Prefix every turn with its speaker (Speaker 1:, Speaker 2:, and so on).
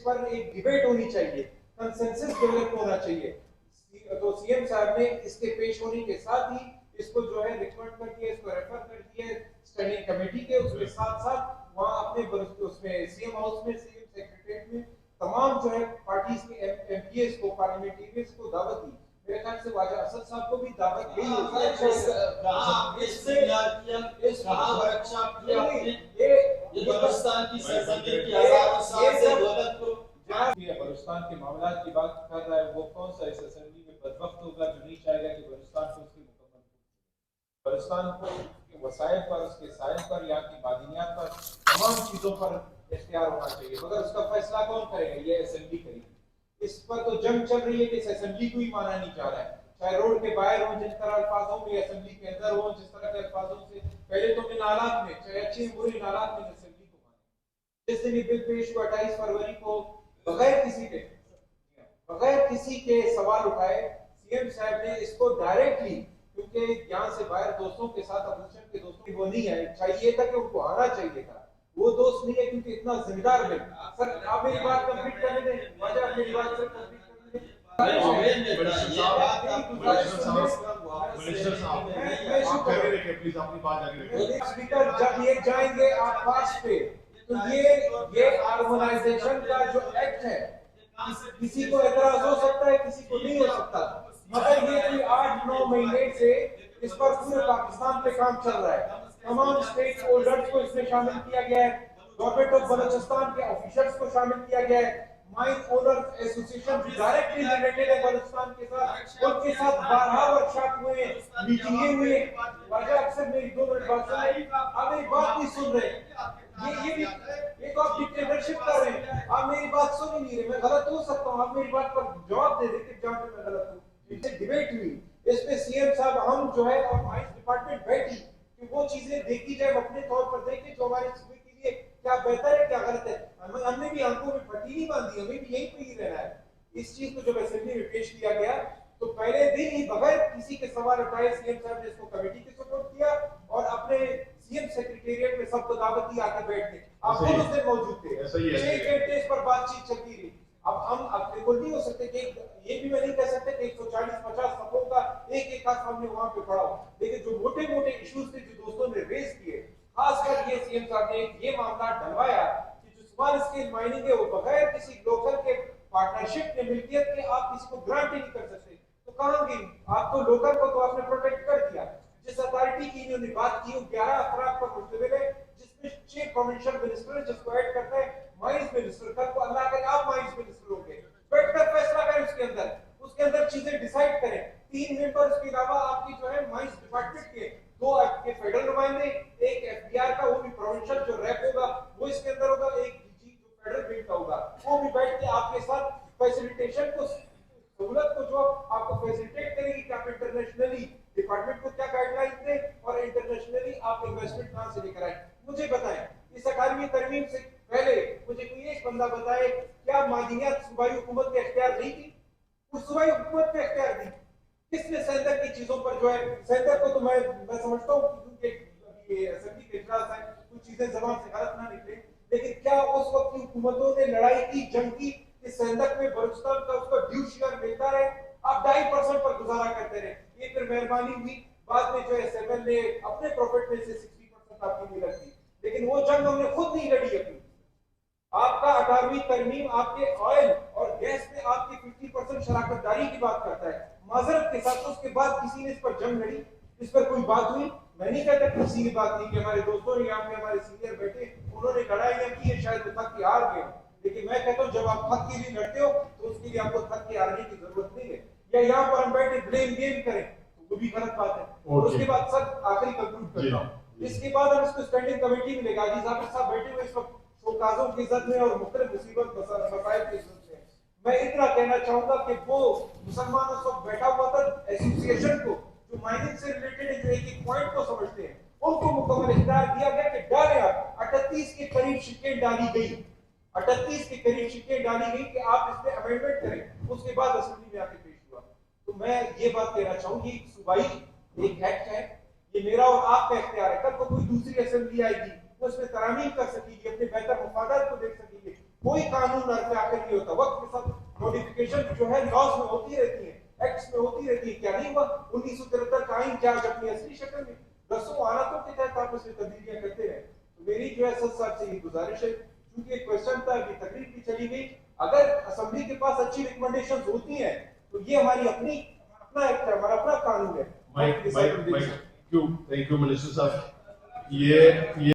Speaker 1: पर एक डिबेट होनी चाहिए, कंसेंसस डेवलप होना चाहिए। तो सीएम साहब ने इसके पेश होने के साथ ही इसको जो है रिकमेंड कर दिया, इसको रेफर कर दिया स्टैंडिंग कमेटी के। उसके साथ साथ वहां अपने उसमें सीएम हाउस में, सीएम सेक्रेटरीट में तमाम जो है पार्टीज के एमपीएस को, पार्लियामेंटेरियंस को दावत दी। मेरे ख्याल से वाजा असद साहब को भी दावत दी होगी। ये
Speaker 2: बलूचिस्तान की सरजमीन की हजारों साल से दौलत को
Speaker 1: बलूचिस्तान के मामला की बात कर रहा है, वो कौन सा इस असेंबली में बदबख्त होगा जो नहीं चाहेगा कि बलूचिस्तान को उसकी मुकम्मल, बलूचिस्तान को उसके वसाइल पर, उसके साहिल पर, यहाँ की मादनियात पर, तमाम चीजों पर इख्तियार होना चाहिए। मगर उसका फैसला कौन करेगा? ये असेंबली करेगी। इस पर तो जंग चल रही है कि इस असेंबली को ही माना नहीं जा रहा है, चाहे रोड के बाहर हो जिस तरह अल्फाजों में, असेंबली के अंदर हो जिस तरह के अल्फाजों से। पहले तो इन हालात में, चाहे अच्छे बुरे हालात में असेंबली को माने। जिस दिन बिल पेश हुआ 28 फरवरी को, बगैर किसी के सवाल उठाए सीएम साहब ने इसको डायरेक्टली, क्योंकि यहाँ से बाहर दोस्तों के साथ, अपोजिशन के दोस्तों वो नहीं है, चाहिए था कि उनको आना चाहिए था, वो दोस्त नहीं है क्योंकि इतना जिम्मेदार बिल। सर आप मेरी बात कंप्लीट करने दें, वाजा आप मेरी बात सर कंप्लीट करने दें। स्पीकर जब ये जाएंगे आप पास पे, तो ये हार्मोनाइजेशन का जो एक्ट है, किसी को एतराज हो सकता है, किसी को नहीं हो सकता, मगर ये कोई 8-9 महीने से इस पर पूरे पाकिस्तान पे काम चल रहा है। तमाम स्टेक होल्डर्स को इसमें शामिल किया गया है, गवर्नमेंट ऑफ बलूचिस्तान के ऑफिसर्स को शामिल किया गया है, mine owner association directly related है बलूचिस्तान के साथ, उनके साथ 12 वर्कशॉप हुए, मीटिंगें हुए। वजह अक्सर मेरी 2 मिनट बात सुन, आप मेरी बात नहीं सुन रहे। ये तो आप डिक्टेटरशिप कर रहे हैं, आप मेरी बात सुन ही नहीं रहे। मैं गलत हो सकता हूँ, आप मेरी बात पर जवाब दे देते जहां पे मैं गलत हूँ। इनसे डिबेट हुई, इसमें सीएम साहब, हम जो है और माइंस डिपार्टमेंट बैठी कि वो चीजें देखी जाए, अपने तौर पर देखें जो हमारे सूबे के लिए क्या बेहतर है, क्या गलत है। हमने भी आंखों में पट्टी नहीं बांधी, हमें भी यहीं पे ही रहना है। इस चीज को जब असेंबली में पेश किया गया तो पहले दिन ही बगैर किसी के सवाल उठाए सीएम साहब ने इसको कमेटी के सपोर्ट किया और अपने सीएम सेक्रेटेरिएट में सबको दावत दी आके बैठने। आप खुद उस दिन मौजूद थे, 6 घंटे इस पर बातचीत चलती रही। अब हम अपने को नहीं हो सकते कि ये भी मैं नहीं कह सकते कि 140-50 सफों का एक हाथ हमने वहां पे पढ़ा हो, लेकिन जो मोटे मोटे इश्यूज थे जो दोस्तों ने रेज किए, खासकर ये सीएम साहब ने ये मामला ढलवाया कि जो स्मॉल स्केल माइनिंग है वो बगैर किसी लोकल के पार्टनरशिप के, मिल्कियत के आप किसी को ग्रांट ही नहीं कर सकते। तो कहां गई आप? तो लोकल को तो आपने प्रोटेक्ट कर दिया। जिस अथॉरिटी की इन्होंने बात की वो 11 अफराद पर मुश्तमिल है, जिसमें 6 प्रोविंशियल मिनिस्टर, जिसको ऐड करता है माइंस मिनिस्टर। कल को अल्लाह करे आप माइंस मिनिस्टर होंगे, बैठकर फैसला करें उसके अंदर चीजें डिसाइड करें। 3 मेंबर्स के अलावा आपकी जो है माइंस डिपार्टमेंट के 2 आपके फेडरल नुमाइंदे, एक एफडीआर का, वो भी प्रोविंशियल जो रैप होगा वो इसके अंदर होगा, एक डीजी जो फेडरल बिल का होगा वो भी बैठ के आपके साथ फैसिलिटेशन को, सहूलत को जो आपको फैसिलिटेट करेगी कि आप इंटरनेशनली डिपार्टमेंट को क्या गाइडलाइन दें और इंटरनेशनली आप इन्वेस्टमेंट कहां से लेकर आए। मुझे बताएं, इस 11वीं तरमीम से पहले मुझे कोई एक बंदा बताए क्या मादनियात सूबाई हुकूमत के इख्तियार नहीं थी? उस सूबाई हुकूमत ने इख्तियार दी। किसने सेंटर की चीजों पर जो है, सेंटर को तो मैं समझता हूँ क्योंकि ये असेंबली के इजलास है, कुछ चीजें जबान से गलत ना निकले, लेकिन क्या उस वक्त की हुकूमतों ने लड़ाई की, जंग की, इस सेंधक में बलूचिस्तान का उसका ड्यू शेयर मिलता है? आप 2.5% पर गुजारा करते रहे, ये फिर मेहरबानी हुई। बाद में जो है सेवन ने अपने प्रॉफिट में से 60% आपकी मिलत दी, लेकिन वो जंग हमने खुद नहीं लड़ी अपनी। आपका 18वीं तरमीम आपके ऑयल और गैस में आपकी 50% शराकतदारी की बात करता है, माजरत के साथ। उसके बाद किसी ने इस पर जंग लड़ी, इस पर कोई बात हुई? मैं नहीं कहता किसी की बात नहीं की, हमारे दोस्तों ने यहाँ पे, हमारे सीनियर बैठे, उन्होंने लड़ाइयाँ की है, शायद वो थक के हार गए, लेकिन मैं कहता हूँ जब आप थक के लिए लड़ते हो तो उसके लिए आपको थक के हारने की जरूरत नहीं है। या यहाँ पर हम बैठे ब्लेम गेम करें तो वो भी गलत बात है। और उसके बाद सर आखिरी कंक्लूड करता हूँ, इसके बाद हम इसको स्टैंडिंग कमेटी में लेगा। जी साहब बैठे हुए इस वक्त शोकाजों की इज्जत में और मुख्तलिफ मुसीबत मसाइल की इज्जत में, मैं इतना कहना चाहूंगा कि वो मुसलमान उस वक्त बैठा हुआ था एसोसिएशन को, जो माइनिंग से रिलेटेड एक पॉइंट को समझते हैं, उनको मुकम्मल इख्तियार दिया गया कि डालें आप। 38 के करीब शिकें डाली गई, 38 के करीब शिकें डाली गई कि आप इसमें अमेंडमेंट करें। उसके बाद असेंबली में आके पेश हुआ। तो मैं ये बात कहना चाहूंगी, सूबाई एक एक्ट है, ये मेरा और आपका इख्तियार है। कल को कोई दूसरी असेंबली आएगी वो इसमें तरामीम कर सकेगी, अपने बेहतर मफादात को देख सकेगी, कोई कानून अर्थ आकर नहीं होता, वक्त के साथ मॉडिफिकेशन जो है लॉज में होती रहती है, एक्ट्स में होती रहती है। क्या नहीं हुआ 1973 का आइन क्या अपनी असली शक्ल में रसों आलतों के तहत आप उसमें तब्दीलियां करते रहे। तो मेरी जो है सच साहब से ये गुजारिश है, क्योंकि एक क्वेश्चन था, अभी तकरीर भी चली गई, अगर असेंबली के पास अच्छी रिकमेंडेशंस होती हैं तो ये हमारी अपना एक्ट है, हमारा अपना कानून है।
Speaker 3: Mike, thank you, Minister साहब। ये